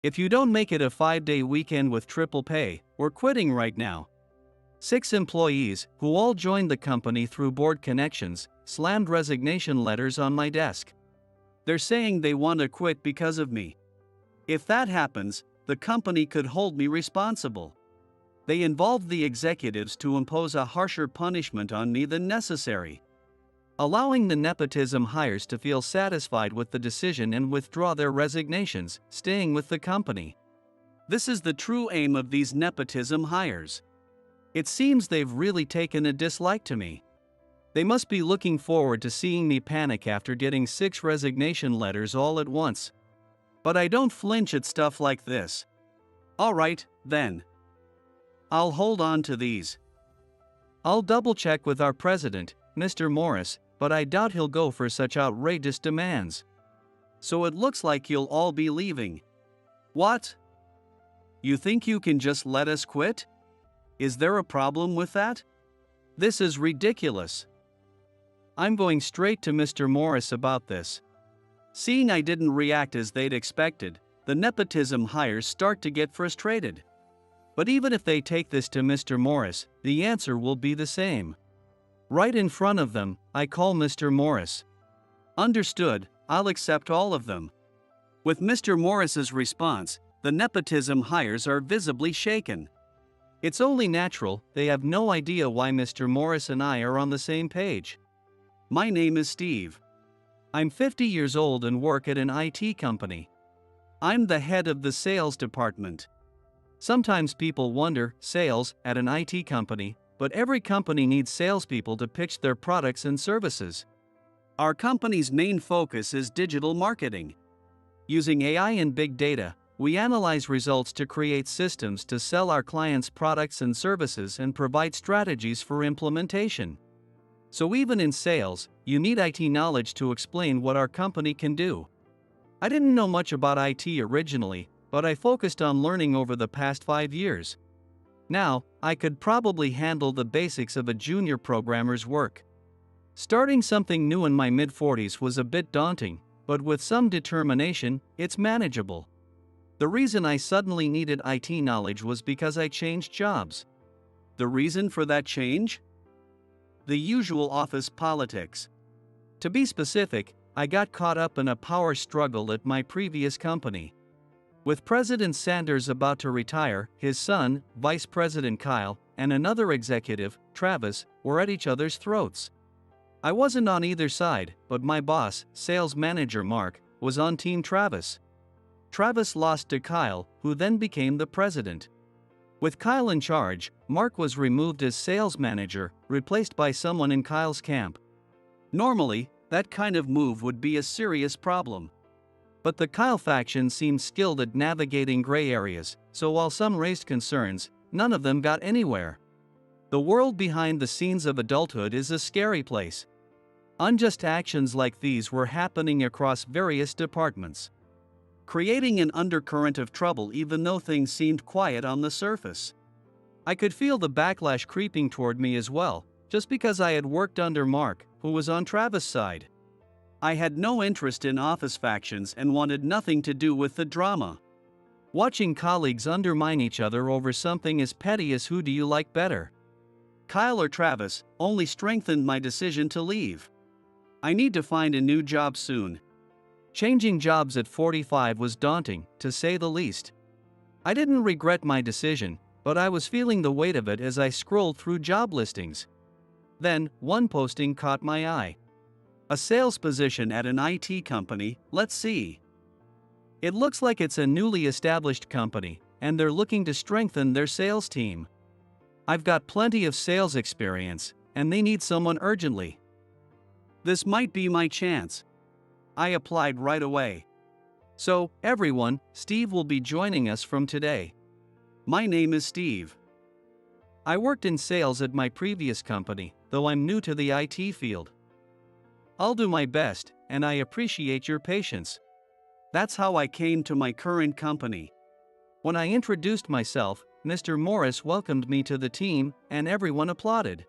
If you don't make it a 5-day weekend with triple pay, we're quitting right now. 6 employees, who all joined the company through board connections, slammed resignation letters on my desk. They're saying they want to quit because of me. If that happens, the company could hold me responsible. They involved the executives to impose a harsher punishment on me than necessary, allowing the nepotism hires to feel satisfied with the decision and withdraw their resignations, staying with the company. This is the true aim of these nepotism hires. It seems they've really taken a dislike to me. They must be looking forward to seeing me panic after getting 6 resignation letters all at once. But I don't flinch at stuff like this. Alright, then. I'll hold on to these. I'll double check with our president, Mr. Morris, but I doubt he'll go for such outrageous demands. So it looks like you'll all be leaving. What? You think you can just let us quit? Is there a problem with that? This is ridiculous. I'm going straight to Mr. Morris about this. Seeing I didn't react as they'd expected, the nepotism hires start to get frustrated. But even if they take this to Mr. Morris, the answer will be the same. Right in front of them, I call Mr. Morris. Understood, I'll accept all of them. With Mr. Morris's response, the nepotism hires are visibly shaken. It's only natural, they have no idea why Mr. Morris and I are on the same page. My name is Steve. I'm 50 years old and work at an IT company. I'm the head of the sales department. Sometimes people wonder, sales at an IT company, but every company needs salespeople to pitch their products and services. Our company's main focus is digital marketing. Using AI and big data, we analyze results to create systems to sell our clients' products and services and provide strategies for implementation. So even in sales, you need IT knowledge to explain what our company can do. I didn't know much about IT originally, but I focused on learning over the past 5 years. Now, I could probably handle the basics of a junior programmer's work. Starting something new in my mid-40s was a bit daunting, but with some determination, it's manageable. The reason I suddenly needed IT knowledge was because I changed jobs. The reason for that change? The usual office politics. To be specific, I got caught up in a power struggle at my previous company. With President Sanders about to retire, his son, Vice President Kyle, and another executive, Travis, were at each other's throats. I wasn't on either side, but my boss, sales manager Mark, was on Team Travis. Travis lost to Kyle, who then became the president. With Kyle in charge, Mark was removed as sales manager, replaced by someone in Kyle's camp. Normally, that kind of move would be a serious problem. But the Kyle faction seemed skilled at navigating gray areas, so while some raised concerns, none of them got anywhere. The world behind the scenes of adulthood is a scary place. Unjust actions like these were happening across various departments, creating an undercurrent of trouble even though things seemed quiet on the surface. I could feel the backlash creeping toward me as well, just because I had worked under Mark, who was on Travis' side. I had no interest in office factions and wanted nothing to do with the drama. Watching colleagues undermine each other over something as petty as who do you like better, Kyle or Travis, only strengthened my decision to leave. I need to find a new job soon. Changing jobs at 45 was daunting, to say the least. I didn't regret my decision, but I was feeling the weight of it as I scrolled through job listings. Then, one posting caught my eye. A sales position at an IT company, let's see. It looks like it's a newly established company, and they're looking to strengthen their sales team. I've got plenty of sales experience, and they need someone urgently. This might be my chance. I applied right away. So, everyone, Steve will be joining us from today. My name is Steve. I worked in sales at my previous company, though I'm new to the IT field. I'll do my best, and I appreciate your patience. That's how I came to my current company. When I introduced myself, Mr. Morris welcomed me to the team, and everyone applauded.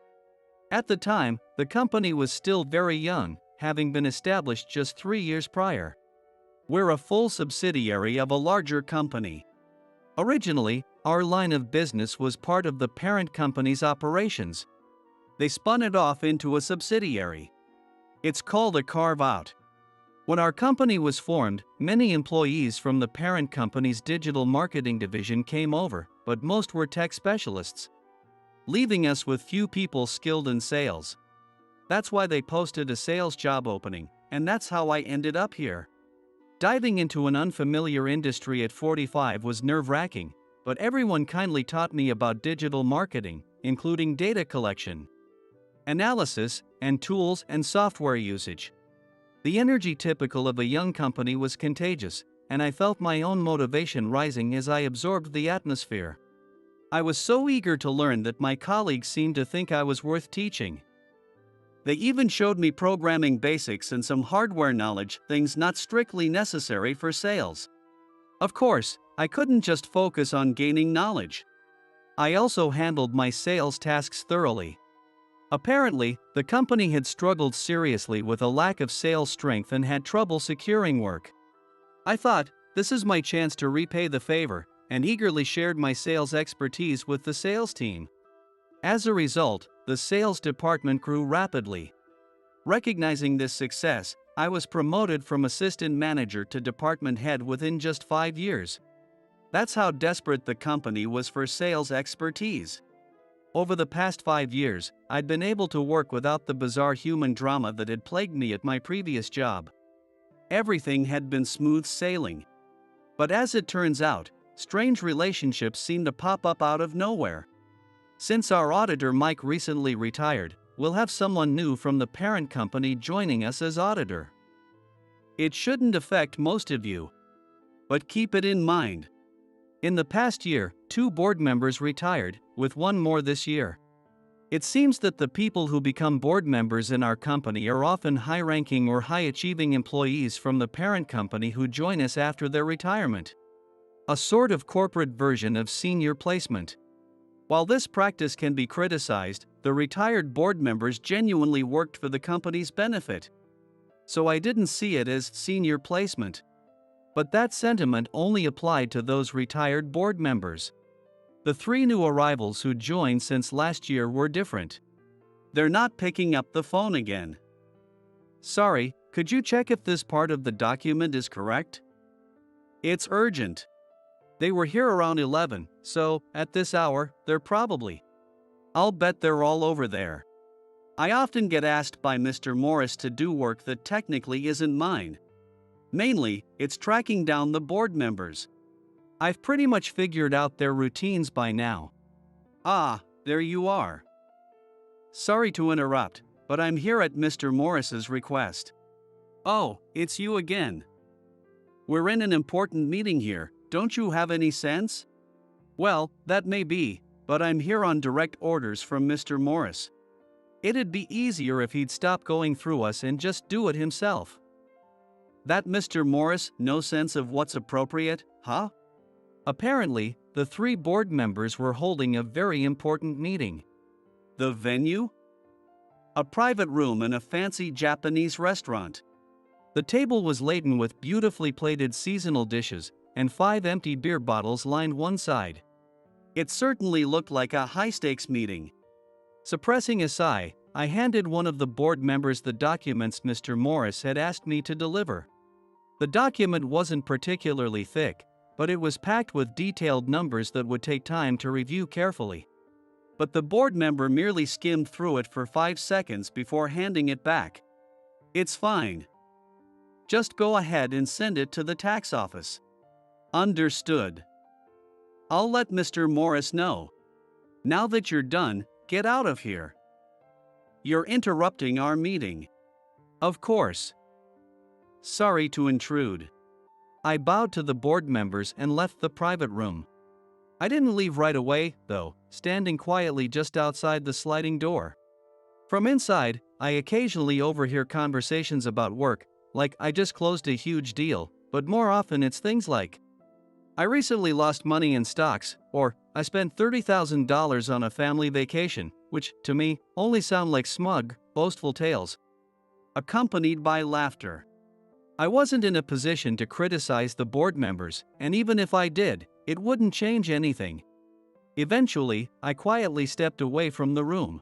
At the time, the company was still very young, having been established just 3 years prior. We're a full subsidiary of a larger company. Originally, our line of business was part of the parent company's operations. They spun it off into a subsidiary. It's called a carve-out. When our company was formed, many employees from the parent company's digital marketing division came over, but most were tech specialists, leaving us with few people skilled in sales. That's why they posted a sales job opening, and that's how I ended up here. Diving into an unfamiliar industry at 45 was nerve-wracking, but everyone kindly taught me about digital marketing, including data collection, analysis, and tools and software usage. The energy typical of a young company was contagious, and I felt my own motivation rising as I absorbed the atmosphere. I was so eager to learn that my colleagues seemed to think I was worth teaching. They even showed me programming basics and some hardware knowledge, things not strictly necessary for sales. Of course, I couldn't just focus on gaining knowledge. I also handled my sales tasks thoroughly. Apparently, the company had struggled seriously with a lack of sales strength and had trouble securing work. I thought, this is my chance to repay the favor, and eagerly shared my sales expertise with the sales team. As a result, the sales department grew rapidly. Recognizing this success, I was promoted from assistant manager to department head within just 5 years. That's how desperate the company was for sales expertise. Over the past 5 years, I'd been able to work without the bizarre human drama that had plagued me at my previous job. Everything had been smooth sailing. But as it turns out, strange relationships seem to pop up out of nowhere. Since our auditor Mike recently retired, we'll have someone new from the parent company joining us as auditor. It shouldn't affect most of you, but keep it in mind. In the past year, 2 board members retired, with one more this year. It seems that the people who become board members in our company are often high-ranking or high-achieving employees from the parent company who join us after their retirement. A sort of corporate version of senior placement. While this practice can be criticized, the retired board members genuinely worked for the company's benefit. So I didn't see it as senior placement. But that sentiment only applied to those retired board members. The 3 new arrivals who joined since last year were different. They're not picking up the phone again. Sorry, could you check if this part of the document is correct? It's urgent. They were here around 11, so, at this hour, they're probably. I'll bet they're all over there. I often get asked by Mr. Morris to do work that technically isn't mine. Mainly, it's tracking down the board members. I've pretty much figured out their routines by now. Ah, there you are. Sorry to interrupt, but I'm here at Mr. Morris's request. Oh, it's you again. We're in an important meeting here, don't you have any sense? Well, that may be, but I'm here on direct orders from Mr. Morris. It'd be easier if he'd stop going through us and just do it himself. That Mr. Morris, no sense of what's appropriate, huh? Apparently, the 3 board members were holding a very important meeting. The venue? A private room in a fancy Japanese restaurant. The table was laden with beautifully plated seasonal dishes, and 5 empty beer bottles lined one side. It certainly looked like a high-stakes meeting. Suppressing a sigh, I handed one of the board members the documents Mr. Morris had asked me to deliver. The document wasn't particularly thick, but it was packed with detailed numbers that would take time to review carefully. But the board member merely skimmed through it for 5 seconds before handing it back. It's fine. Just go ahead and send it to the tax office. Understood. I'll let Mr. Morris know. Now that you're done, get out of here. You're interrupting our meeting. Of course. Sorry to intrude. I bowed to the board members and left the private room. I didn't leave right away, though, standing quietly just outside the sliding door. From inside, I occasionally overhear conversations about work, like I just closed a huge deal, but more often it's things like, I recently lost money in stocks, or I spent $30,000 on a family vacation, which, to me, only sound like smug, boastful tales, accompanied by laughter. I wasn't in a position to criticize the board members, and even if I did, it wouldn't change anything. Eventually, I quietly stepped away from the room.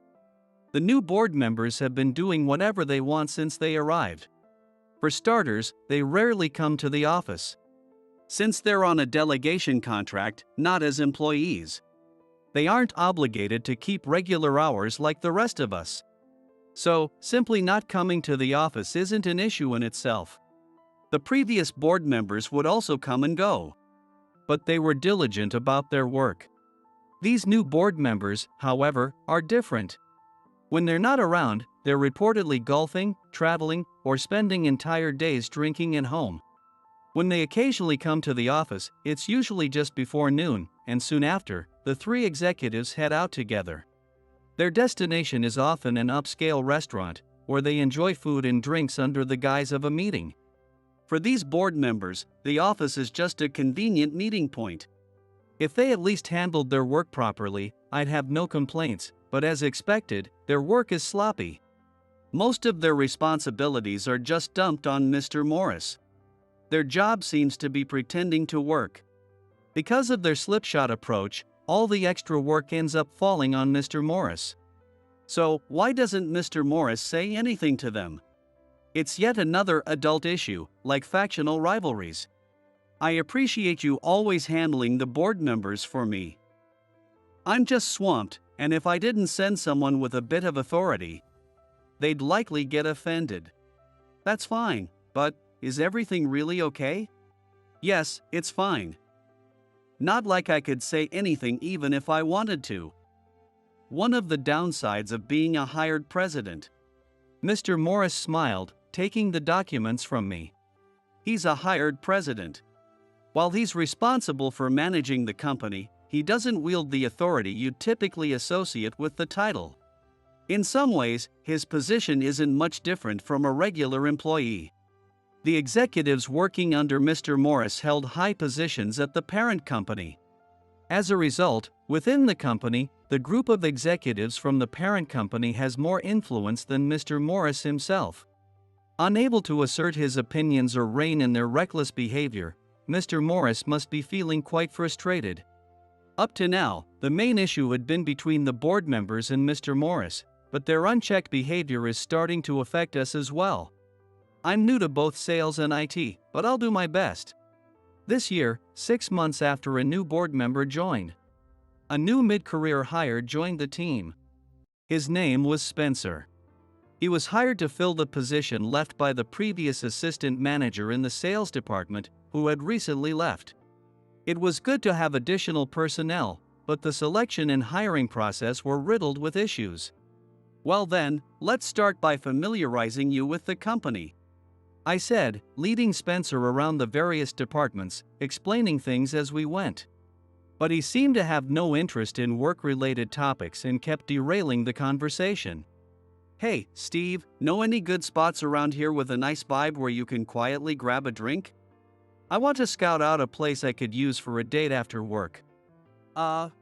The new board members have been doing whatever they want since they arrived. For starters, they rarely come to the office, since they're on a delegation contract, not as employees. They aren't obligated to keep regular hours like the rest of us. So, simply not coming to the office isn't an issue in itself. The previous board members would also come and go, but they were diligent about their work. These new board members, however, are different. When they're not around, they're reportedly golfing, traveling, or spending entire days drinking at home. When they occasionally come to the office, it's usually just before noon, and soon after, the three executives head out together. Their destination is often an upscale restaurant, where they enjoy food and drinks under the guise of a meeting. For these board members, the office is just a convenient meeting point. If they at least handled their work properly, I'd have no complaints, but as expected, their work is sloppy. Most of their responsibilities are just dumped on Mr. Morris. Their job seems to be pretending to work. Because of their slipshod approach, all the extra work ends up falling on Mr. Morris. So, why doesn't Mr. Morris say anything to them? It's yet another adult issue, like factional rivalries. I appreciate you always handling the board members for me. I'm just swamped, and if I didn't send someone with a bit of authority, they'd likely get offended. That's fine, but is everything really okay? Yes, it's fine. Not like I could say anything even if I wanted to. One of the downsides of being a hired president. Mr. Morris smiled, taking the documents from me. He's a hired president. While he's responsible for managing the company, he doesn't wield the authority you'd typically associate with the title. In some ways, his position isn't much different from a regular employee. The executives working under Mr. Morris held high positions at the parent company. As a result, within the company, the group of executives from the parent company has more influence than Mr. Morris himself. Unable to assert his opinions or rein in their reckless behavior, Mr. Morris must be feeling quite frustrated. Up to now, the main issue had been between the board members and Mr. Morris, but their unchecked behavior is starting to affect us as well. I'm new to both sales and IT, but I'll do my best. This year, 6 months after a new board member joined, a new mid-career hire joined the team. His name was Spencer. He was hired to fill the position left by the previous assistant manager in the sales department, who had recently left. It was good to have additional personnel, but the selection and hiring process were riddled with issues. Well then, let's start by familiarizing you with the company, I said, leading Spencer around the various departments, explaining things as we went. But he seemed to have no interest in work-related topics and kept derailing the conversation. Hey, Steve, know any good spots around here with a nice vibe where you can quietly grab a drink? I want to scout out a place I could use for a date after work. I'm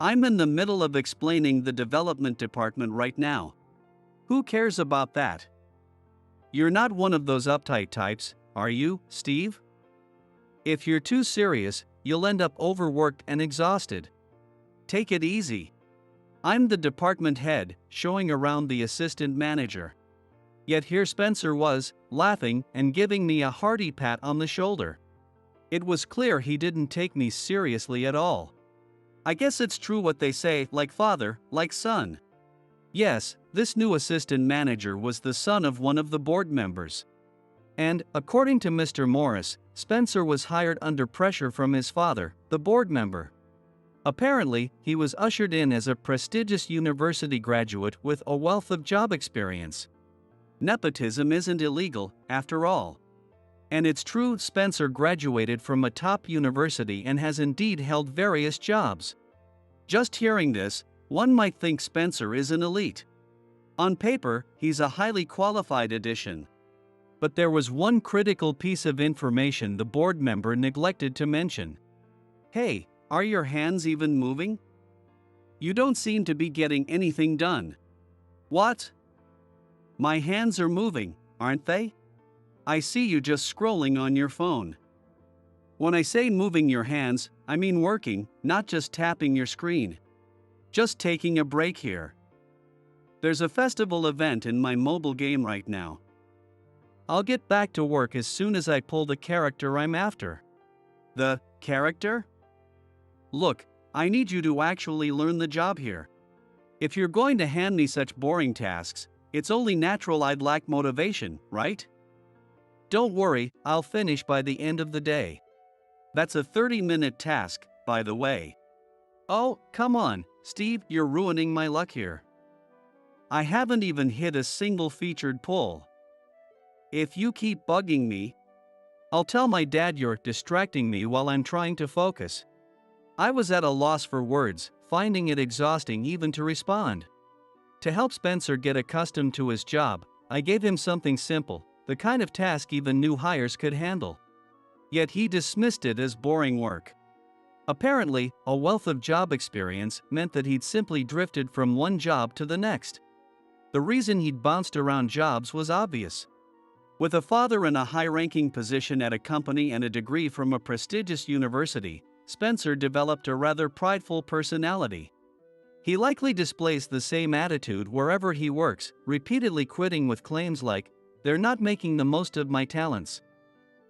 in the middle of explaining the development department right now. Who cares about that? You're not one of those uptight types, are you, Steve? If you're too serious, you'll end up overworked and exhausted. Take it easy. I'm the department head, showing around the assistant manager. Yet here Spencer was, laughing and giving me a hearty pat on the shoulder. It was clear he didn't take me seriously at all. I guess it's true what they say, like father, like son. Yes, this new assistant manager was the son of one of the board members. And, according to Mr. Morris, Spencer was hired under pressure from his father, the board member. Apparently, he was ushered in as a prestigious university graduate with a wealth of job experience. Nepotism isn't illegal, after all. And it's true Spencer graduated from a top university and has indeed held various jobs. Just hearing this, one might think Spencer is an elite. On paper, he's a highly qualified addition. But there was one critical piece of information the board member neglected to mention. Hey, are your hands even moving? You don't seem to be getting anything done. What? My hands are moving, aren't they? I see you just scrolling on your phone. When I say moving your hands, I mean working, not just tapping your screen. Just taking a break here. There's a festival event in my mobile game right now. I'll get back to work as soon as I pull the character I'm after. The character? Look, I need you to actually learn the job here. If you're going to hand me such boring tasks, it's only natural I'd lack motivation, right? Don't worry, I'll finish by the end of the day. That's a 30-minute task, by the way. Oh, come on, Steve, you're ruining my luck here. I haven't even hit a single featured pull. If you keep bugging me, I'll tell my dad you're distracting me while I'm trying to focus. I was at a loss for words, finding it exhausting even to respond. To help Spencer get accustomed to his job, I gave him something simple, the kind of task even new hires could handle. Yet he dismissed it as boring work. Apparently, a wealth of job experience meant that he'd simply drifted from one job to the next. The reason he'd bounced around jobs was obvious. With a father in a high-ranking position at a company and a degree from a prestigious university, Spencer developed a rather prideful personality. He likely displays the same attitude wherever he works, repeatedly quitting with claims like, "They're not making the most of my talents."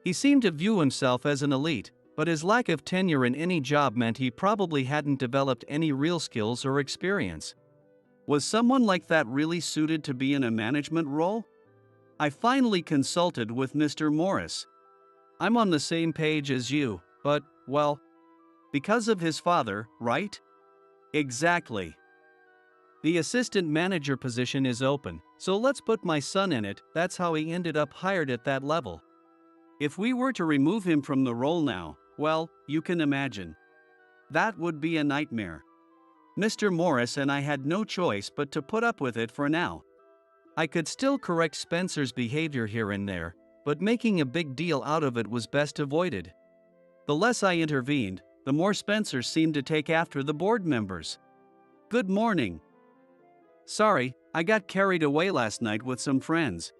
He seemed to view himself as an elite, but his lack of tenure in any job meant he probably hadn't developed any real skills or experience. Was someone like that really suited to be in a management role? I finally consulted with Mr. Morris. I'm on the same page as you, but, well, because of his father, right? Exactly. The assistant manager position is open, so let's put my son in it. That's how he ended up hired at that level. If we were to remove him from the role now, well, you can imagine. That would be a nightmare. Mr. Morris and I had no choice but to put up with it for now. I could still correct Spencer's behavior here and there, but making a big deal out of it was best avoided. The less I intervened, the more Spencer seemed to take after the board members. Good morning. Sorry, I got carried away last night with some friends.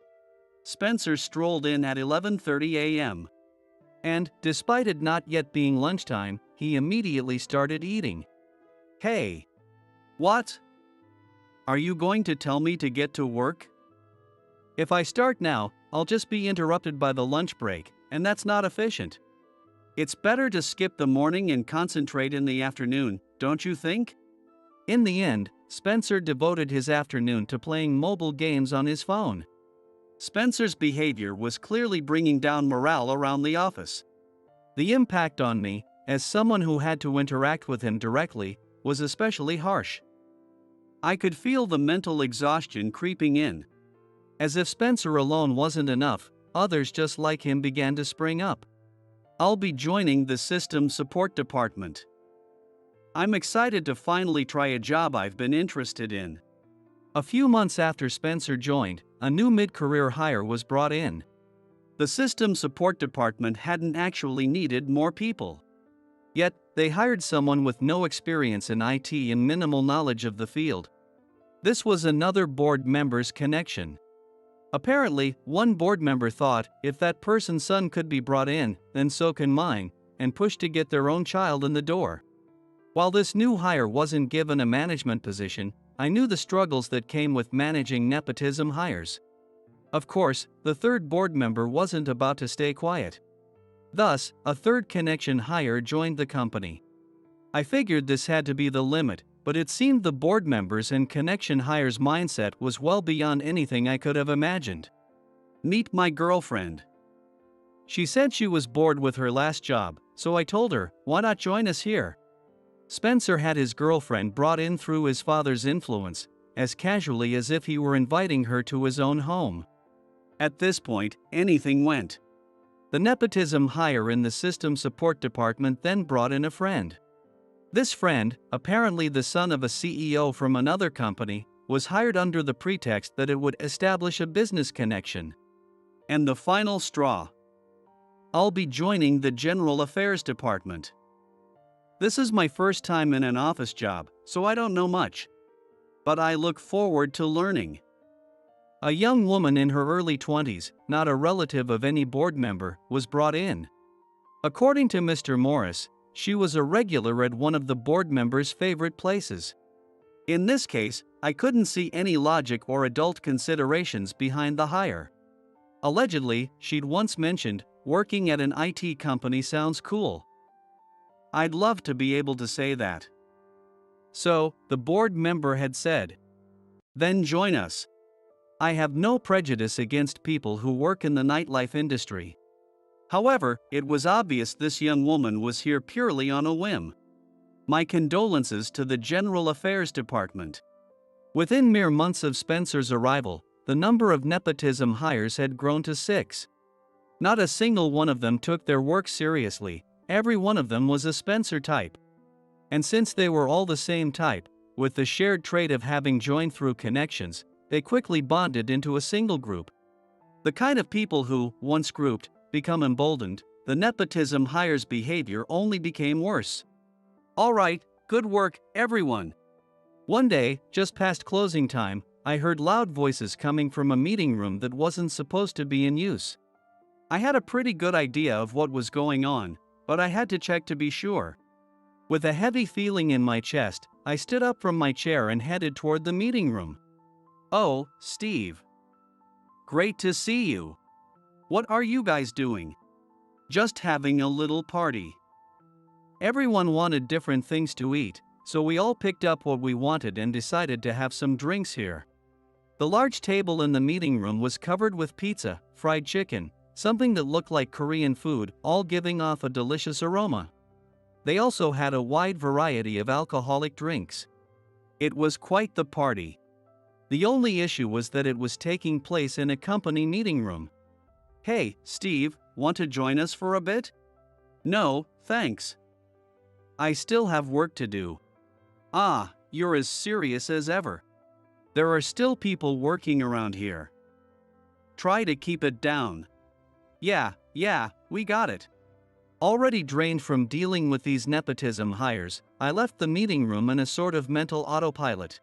Spencer strolled in at 11:30 a.m. And, despite it not yet being lunchtime, he immediately started eating. Hey. What? Are you going to tell me to get to work? If I start now, I'll just be interrupted by the lunch break, and that's not efficient. It's better to skip the morning and concentrate in the afternoon, don't you think? In the end, Spencer devoted his afternoon to playing mobile games on his phone. Spencer's behavior was clearly bringing down morale around the office. The impact on me, as someone who had to interact with him directly, was especially harsh. I could feel the mental exhaustion creeping in. As if Spencer alone wasn't enough, others just like him began to spring up. I'll be joining the system support department. I'm excited to finally try a job I've been interested in. A few months after Spencer joined, a new mid-career hire was brought in. The system support department hadn't actually needed more people. Yet, they hired someone with no experience in IT and minimal knowledge of the field. This was another board member's connection. Apparently, one board member thought, if that person's son could be brought in, then so can mine, and pushed to get their own child in the door. While this new hire wasn't given a management position, I knew the struggles that came with managing nepotism hires. Of course, the third board member wasn't about to stay quiet. Thus, a third connection hire joined the company. I figured this had to be the limit, but it seemed the board members and connection hires' mindset was well beyond anything I could have imagined. Meet my girlfriend. She said she was bored with her last job, so I told her, why not join us here? Spencer had his girlfriend brought in through his father's influence, as casually as if he were inviting her to his own home. At this point, anything went. The nepotism hire in the system support department then brought in a friend. This friend, apparently the son of a CEO from another company, was hired under the pretext that it would establish a business connection. And the final straw. I'll be joining the General Affairs Department. This is my first time in an office job, so I don't know much. But I look forward to learning. A young woman in her early 20s, not a relative of any board member, was brought in. According to Mr. Morris, she was a regular at one of the board members' favorite places. In this case, I couldn't see any logic or adult considerations behind the hire. Allegedly, she'd once mentioned, working at an IT company sounds cool. I'd love to be able to say that. So, the board member had said, "Then join us. I have no prejudice against people who work in the nightlife industry." However, it was obvious this young woman was here purely on a whim. My condolences to the General Affairs Department. Within mere months of Spencer's arrival, the number of nepotism hires had grown to 6. Not a single one of them took their work seriously, every one of them was a Spencer type. And since they were all the same type, with the shared trait of having joined through connections, they quickly bonded into a single group. The kind of people who, once grouped, become emboldened, the nepotism hires' behavior only became worse. "All right, good work, everyone." One day, just past closing time, I heard loud voices coming from a meeting room that wasn't supposed to be in use. I had a pretty good idea of what was going on, but I had to check to be sure. With a heavy feeling in my chest, I stood up from my chair and headed toward the meeting room. "Oh, Steve. Great to see you. What are you guys doing?" "Just having a little party." Everyone wanted different things to eat, so we all picked up what we wanted and decided to have some drinks here. The large table in the meeting room was covered with pizza, fried chicken, something that looked like Korean food, all giving off a delicious aroma. They also had a wide variety of alcoholic drinks. It was quite the party. The only issue was that it was taking place in a company meeting room. "Hey, Steve, want to join us for a bit?" "No, thanks. I still have work to do." "Ah, you're as serious as ever. There are still people working around here. Try to keep it down." Yeah, we got it." Already drained from dealing with these nepotism hires, I left the meeting room in a sort of mental autopilot.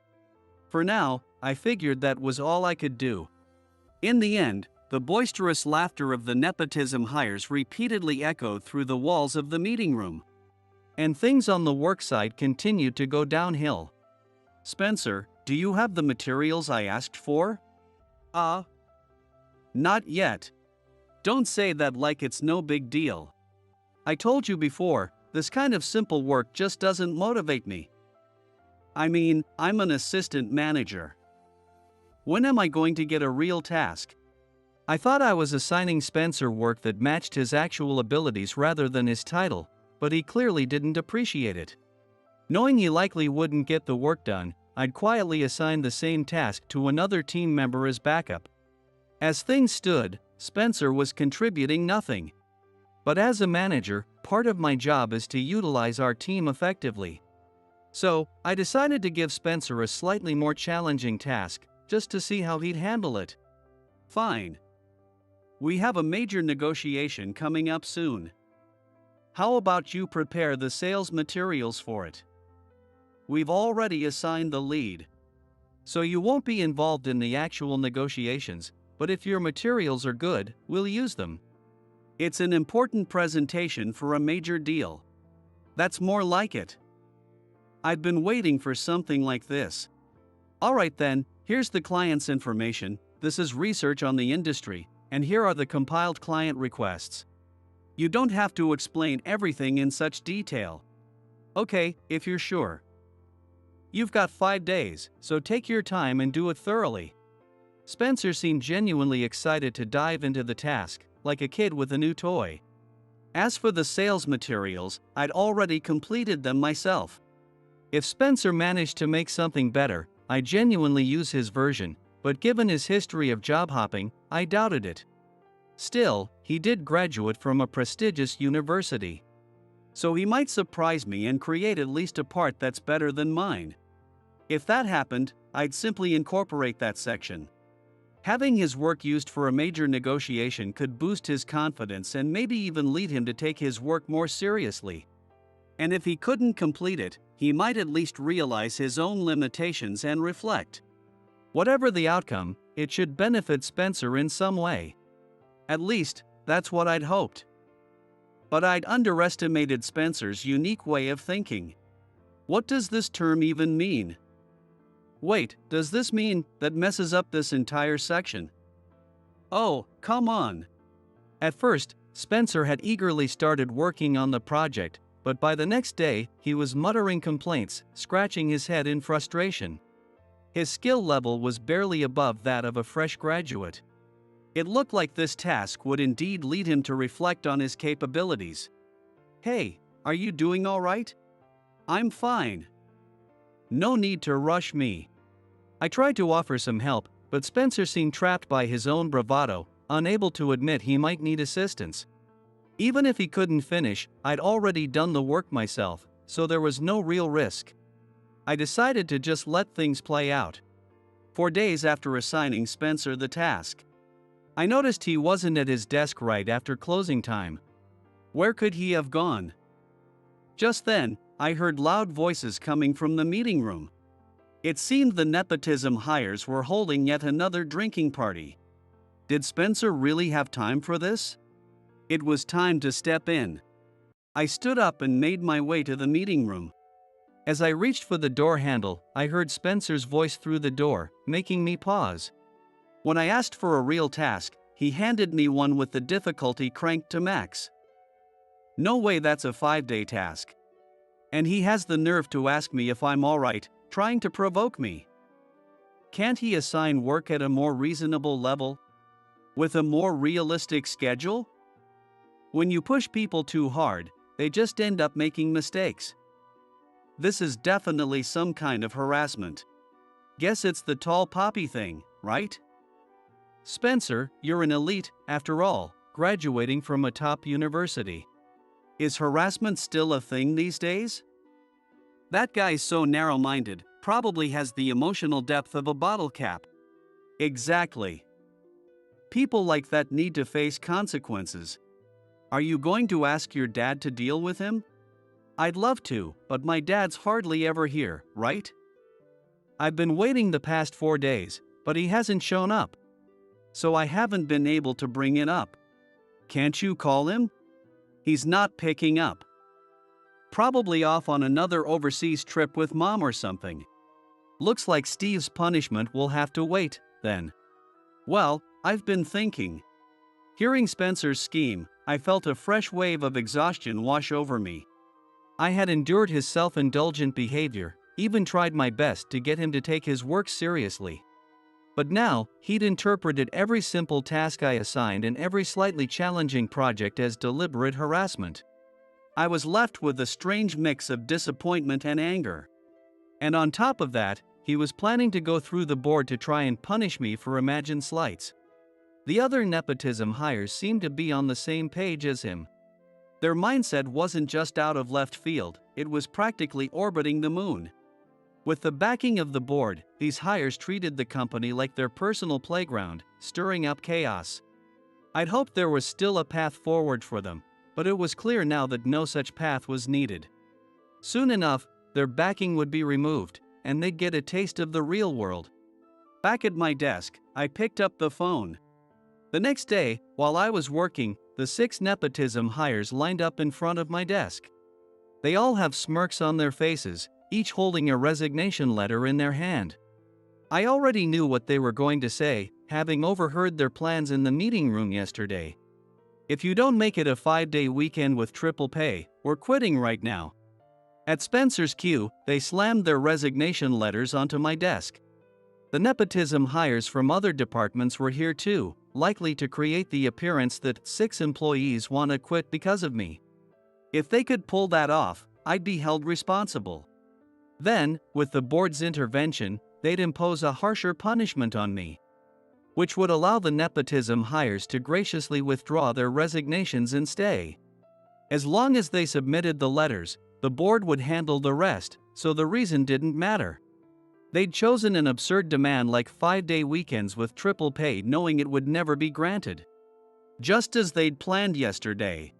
For now, I figured that was all I could do. In the end, the boisterous laughter of the nepotism hires repeatedly echoed through the walls of the meeting room. And things on the worksite continued to go downhill. "Spencer, do you have the materials I asked for?" Not yet. Don't say that like it's no big deal. I told you before, this kind of simple work just doesn't motivate me. I mean, I'm an assistant manager. When am I going to get a real task?" I thought I was assigning Spencer work that matched his actual abilities rather than his title, but he clearly didn't appreciate it. Knowing he likely wouldn't get the work done, I'd quietly assign the same task to another team member as backup. As things stood, Spencer was contributing nothing. But as a manager, part of my job is to utilize our team effectively. So, I decided to give Spencer a slightly more challenging task, just to see how he'd handle it. "Fine. We have a major negotiation coming up soon. How about you prepare the sales materials for it? We've already assigned the lead. So you won't be involved in the actual negotiations, but if your materials are good, we'll use them. It's an important presentation for a major deal." "That's more like it. I've been waiting for something like this." "Alright then, here's the client's information, this is research on the industry, and here are the compiled client requests. You don't have to explain everything in such detail." "Okay, if you're sure. You've got 5 days, so take your time and do it thoroughly." Spencer seemed genuinely excited to dive into the task, like a kid with a new toy. As for the sales materials, I'd already completed them myself. If Spencer managed to make something better, I'd genuinely use his version, but given his history of job hopping, I doubted it. Still, he did graduate from a prestigious university. So he might surprise me and create at least a part that's better than mine. If that happened, I'd simply incorporate that section. Having his work used for a major negotiation could boost his confidence and maybe even lead him to take his work more seriously. And if he couldn't complete it, he might at least realize his own limitations and reflect. Whatever the outcome, it should benefit Spencer in some way. At least, that's what I'd hoped. But I'd underestimated Spencer's unique way of thinking. What does this term even mean? Wait, does this mean that messes up this entire section? Oh, come on. At first, Spencer had eagerly started working on the project, but by the next day, he was muttering complaints, scratching his head in frustration. His skill level was barely above that of a fresh graduate. It looked like this task would indeed lead him to reflect on his capabilities. Hey, are you doing all right? I'm fine. No need to rush me. I tried to offer some help, but Spencer seemed trapped by his own bravado, unable to admit he might need assistance. Even if he couldn't finish, I'd already done the work myself, so there was no real risk. I decided to just let things play out. 4 days after assigning Spencer the task, I noticed he wasn't at his desk right after closing time. Where could he have gone? Just then, I heard loud voices coming from the meeting room. It seemed the nepotism hires were holding yet another drinking party. Did Spencer really have time for this? It was time to step in. I stood up and made my way to the meeting room. As I reached for the door handle, I heard Spencer's voice through the door, making me pause. When I asked for a real task, he handed me one with the difficulty cranked to max. No way that's a 5-day task. And he has the nerve to ask me if I'm alright, trying to provoke me. Can't he assign work at a more reasonable level? With a more realistic schedule? When you push people too hard, they just end up making mistakes. This is definitely some kind of harassment. Guess it's the tall poppy thing, right? Spencer, you're an elite, after all, graduating from a top university. Is harassment still a thing these days? That guy's so narrow-minded, probably has the emotional depth of a bottle cap. Exactly. People like that need to face consequences. Are you going to ask your dad to deal with him? I'd love to, but my dad's hardly ever here, right? I've been waiting the past 4 days, but he hasn't shown up. So I haven't been able to bring it up. Can't you call him? He's not picking up. Probably off on another overseas trip with mom or something. Looks like Steve's punishment will have to wait, then. Well, I've been thinking. Hearing Spencer's scheme, I felt a fresh wave of exhaustion wash over me. I had endured his self-indulgent behavior, even tried my best to get him to take his work seriously. But now, he'd interpreted every simple task I assigned and every slightly challenging project as deliberate harassment. I was left with a strange mix of disappointment and anger. And on top of that, he was planning to go through the board to try and punish me for imagined slights. The other nepotism hires seemed to be on the same page as him. Their mindset wasn't just out of left field, it was practically orbiting the moon. With the backing of the board, these hires treated the company like their personal playground, stirring up chaos. I'd hoped there was still a path forward for them, but it was clear now that no such path was needed. Soon enough, their backing would be removed, and they'd get a taste of the real world. Back at my desk, I picked up the phone. The next day, while I was working, the 6 nepotism hires lined up in front of my desk. They all have smirks on their faces, each holding a resignation letter in their hand. I already knew what they were going to say, having overheard their plans in the meeting room yesterday. If you don't make it a 5-day weekend with triple pay, we're quitting right now. At Spencer's cue, they slammed their resignation letters onto my desk. The nepotism hires from other departments were here too, likely to create the appearance that 6 employees want to quit because of me. If they could pull that off, I'd be held responsible. Then, with the board's intervention, they'd impose a harsher punishment on me, which would allow the nepotism hires to graciously withdraw their resignations and stay. As long as they submitted the letters, the board would handle the rest, so the reason didn't matter. They'd chosen an absurd demand like 5-day weekends with triple pay, knowing it would never be granted. Just as they'd planned yesterday.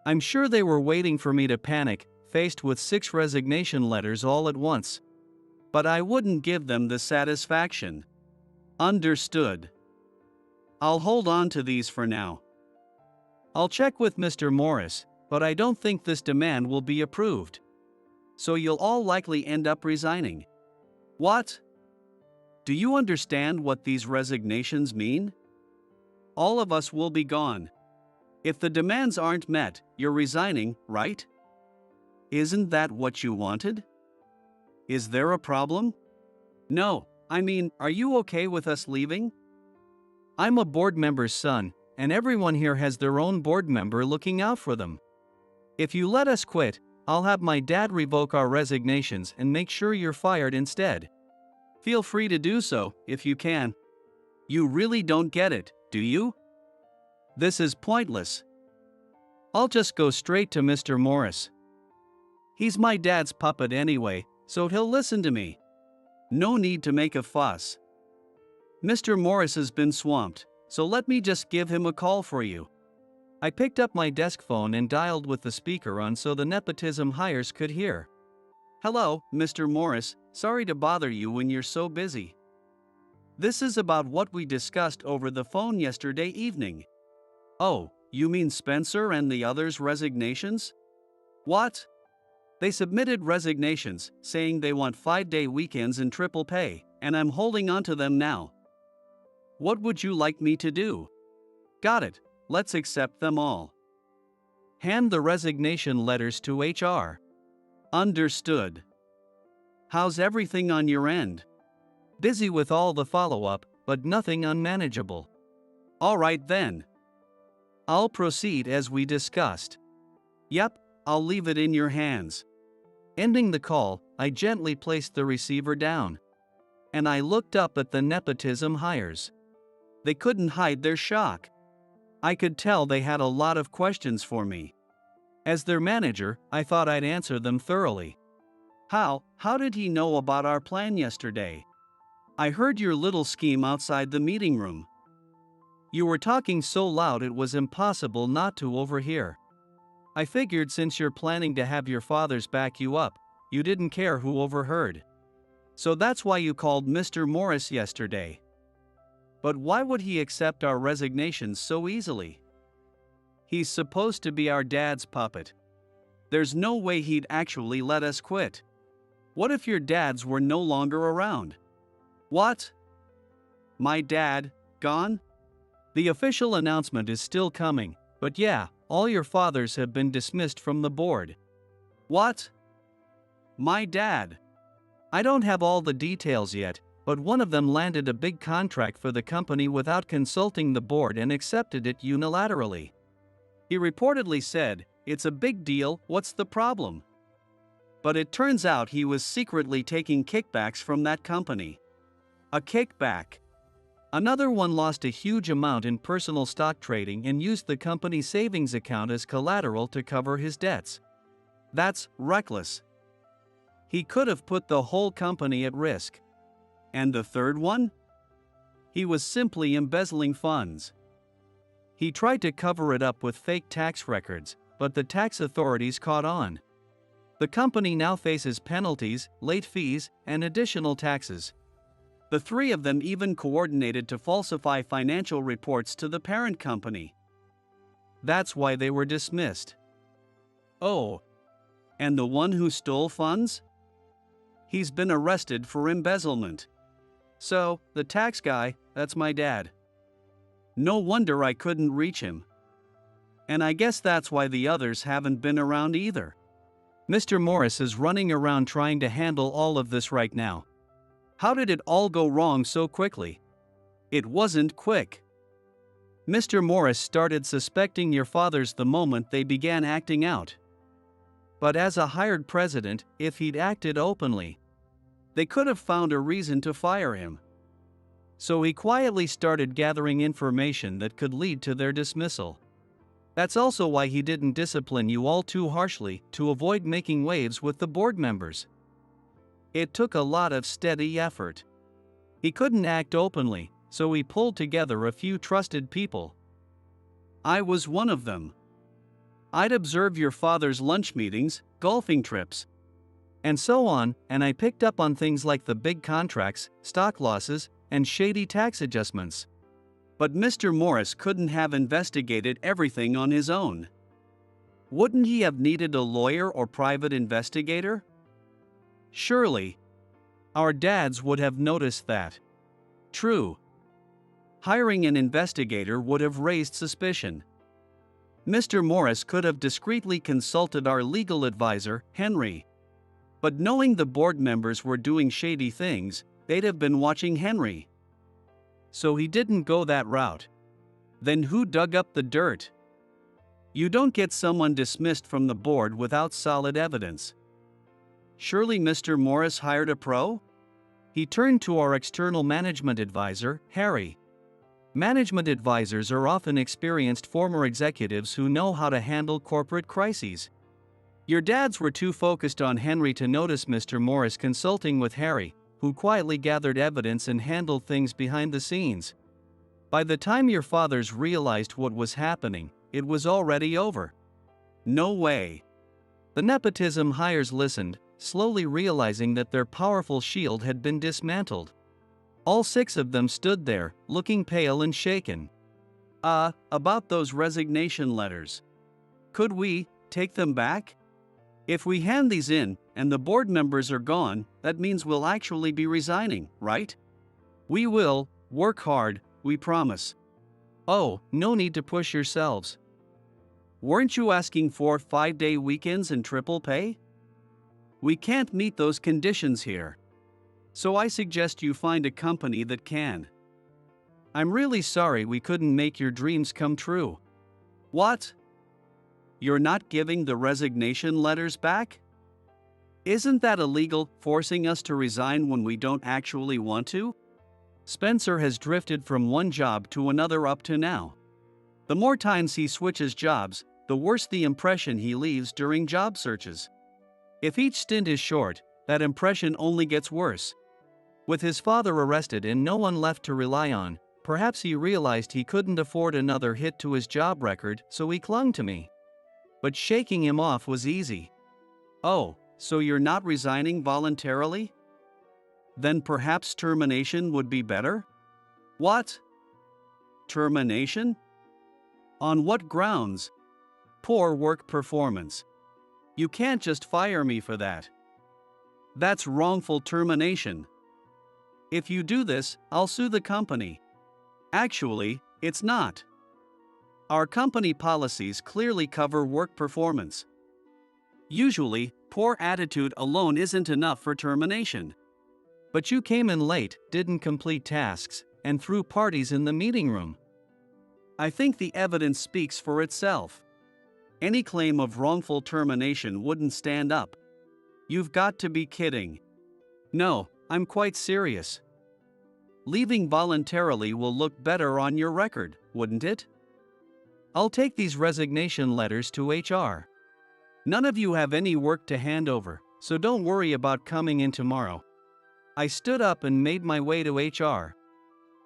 I'm sure they were waiting for me to panic, faced with 6 resignation letters all at once. But I wouldn't give them the satisfaction. Understood. I'll hold on to these for now. I'll check with Mr. Morris, but I don't think this demand will be approved. So you'll all likely end up resigning. What? Do you understand what these resignations mean? All of us will be gone. If the demands aren't met, you're resigning, right? Isn't that what you wanted? Is there a problem? No, I mean, are you okay with us leaving? I'm a board member's son, and everyone here has their own board member looking out for them. If you let us quit, I'll have my dad revoke our resignations and make sure you're fired instead. Feel free to do so, if you can. You really don't get it, do you? This is pointless. I'll just go straight to Mr. Morris. He's my dad's puppet anyway, so he'll listen to me. No need to make a fuss. Mr. Morris has been swamped, so let me just give him a call for you. I picked up my desk phone and dialed with the speaker on so the nepotism hires could hear. Hello, Mr. Morris, sorry to bother you when you're so busy. This is about what we discussed over the phone yesterday evening. Oh, you mean Spencer and the others' resignations? What? They submitted resignations, saying they want 5-day weekends and triple pay, and I'm holding on to them now. What would you like me to do? Got it, let's accept them all. Hand the resignation letters to HR. Understood. How's everything on your end? Busy with all the follow-up, but nothing unmanageable. All right then. I'll proceed as we discussed. Yep, I'll leave it in your hands. Ending the call, I gently placed the receiver down. And I looked up at the nepotism hires. They couldn't hide their shock. I could tell they had a lot of questions for me. As their manager, I thought I'd answer them thoroughly. How did he know about our plan yesterday? I heard your little scheme outside the meeting room. You were talking so loud it was impossible not to overhear. I figured since you're planning to have your fathers back you up, you didn't care who overheard. So that's why you called Mr. Morris yesterday. But why would he accept our resignations so easily? He's supposed to be our dad's puppet. There's no way he'd actually let us quit. What if your dads were no longer around? What? My dad, gone? The official announcement is still coming, but yeah, all your fathers have been dismissed from the board. What? My dad. I don't have all the details yet, but one of them landed a big contract for the company without consulting the board and accepted it unilaterally. He reportedly said, "It's a big deal, what's the problem?" But it turns out he was secretly taking kickbacks from that company. A kickback. Another one lost a huge amount in personal stock trading and used the company savings account as collateral to cover his debts. That's reckless. He could have put the whole company at risk. And the third one? He was simply embezzling funds. He tried to cover it up with fake tax records, but the tax authorities caught on. The company now faces penalties, late fees, and additional taxes. The three of them even coordinated to falsify financial reports to the parent company. That's why they were dismissed. Oh, and the one who stole funds? He's been arrested for embezzlement. So, the tax guy, that's my dad. No wonder I couldn't reach him. And I guess that's why the others haven't been around either. Mr. Morris is running around trying to handle all of this right now. How did it all go wrong so quickly? It wasn't quick. Mr. Morris started suspecting your fathers the moment they began acting out. But as a hired president, if he'd acted openly, they could have found a reason to fire him. So he quietly started gathering information that could lead to their dismissal. That's also why he didn't discipline you all too harshly to avoid making waves with the board members. It took a lot of steady effort. He couldn't act openly, so he pulled together a few trusted people. I was one of them. I'd observe your father's lunch meetings, golfing trips, and so on, and I picked up on things like the big contracts, stock losses, and shady tax adjustments. But Mr. Morris couldn't have investigated everything on his own. Wouldn't he have needed a lawyer or private investigator? Surely. Our dads would have noticed that. True. Hiring an investigator would have raised suspicion. Mr. Morris could have discreetly consulted our legal advisor, Henry. But knowing the board members were doing shady things, they'd have been watching Henry. So he didn't go that route. Then who dug up the dirt? You don't get someone dismissed from the board without solid evidence. Surely Mr. Morris hired a pro? He turned to our external management advisor, Harry. Management advisors are often experienced former executives who know how to handle corporate crises. Your dads were too focused on Henry to notice Mr. Morris consulting with Harry, who quietly gathered evidence and handled things behind the scenes. By the time your fathers realized what was happening, it was already over. No way. The nepotism hires listened, slowly realizing that their powerful shield had been dismantled. All 6 of them stood there, looking pale and shaken. About those resignation letters. Could we take them back? If we hand these in, and the board members are gone, that means we'll actually be resigning, right? We will, work hard, we promise. Oh, no need to push yourselves. Weren't you asking for 5-day weekends and triple pay? We can't meet those conditions here. So I suggest you find a company that can. I'm really sorry we couldn't make your dreams come true. What? You're not giving the resignation letters back? Isn't that illegal, forcing us to resign when we don't actually want to? Spencer has drifted from one job to another up to now. The more times he switches jobs, the worse the impression he leaves during job searches. If each stint is short, that impression only gets worse. With his father arrested and no one left to rely on, perhaps he realized he couldn't afford another hit to his job record, so he clung to me. But shaking him off was easy. Oh, so you're not resigning voluntarily? Then perhaps termination would be better? What? Termination? On what grounds? Poor work performance. You can't just fire me for that. That's wrongful termination. If you do this, I'll sue the company. Actually, it's not. Our company policies clearly cover work performance. Usually, poor attitude alone isn't enough for termination. But you came in late, didn't complete tasks, and threw parties in the meeting room. I think the evidence speaks for itself. Any claim of wrongful termination wouldn't stand up. You've got to be kidding. No, I'm quite serious. Leaving voluntarily will look better on your record, wouldn't it? I'll take these resignation letters to HR. None of you have any work to hand over, so don't worry about coming in tomorrow. I stood up and made my way to HR.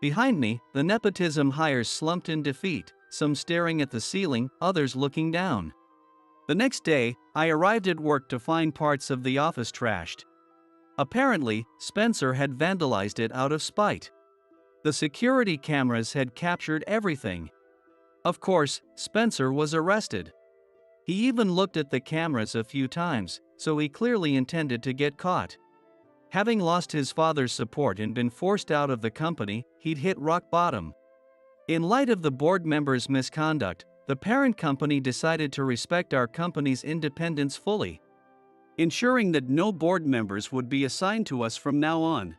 Behind me, the nepotism hires slumped in defeat, some staring at the ceiling, others looking down. The next day, I arrived at work to find parts of the office trashed. Apparently, Spencer had vandalized it out of spite. The security cameras had captured everything. Of course, Spencer was arrested. He even looked at the cameras a few times, so he clearly intended to get caught. Having lost his father's support and been forced out of the company, he'd hit rock bottom. In light of the board members' misconduct, the parent company decided to respect our company's independence fully, ensuring that no board members would be assigned to us from now on.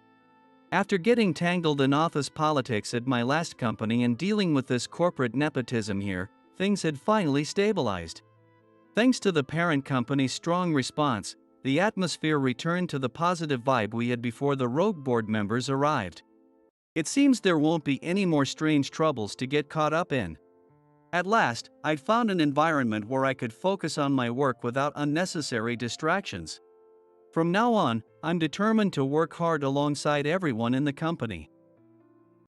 After getting tangled in office politics at my last company and dealing with this corporate nepotism here, things had finally stabilized. Thanks to the parent company's strong response, the atmosphere returned to the positive vibe we had before the rogue board members arrived. It seems there won't be any more strange troubles to get caught up in. At last, I'd found an environment where I could focus on my work without unnecessary distractions. From now on, I'm determined to work hard alongside everyone in the company.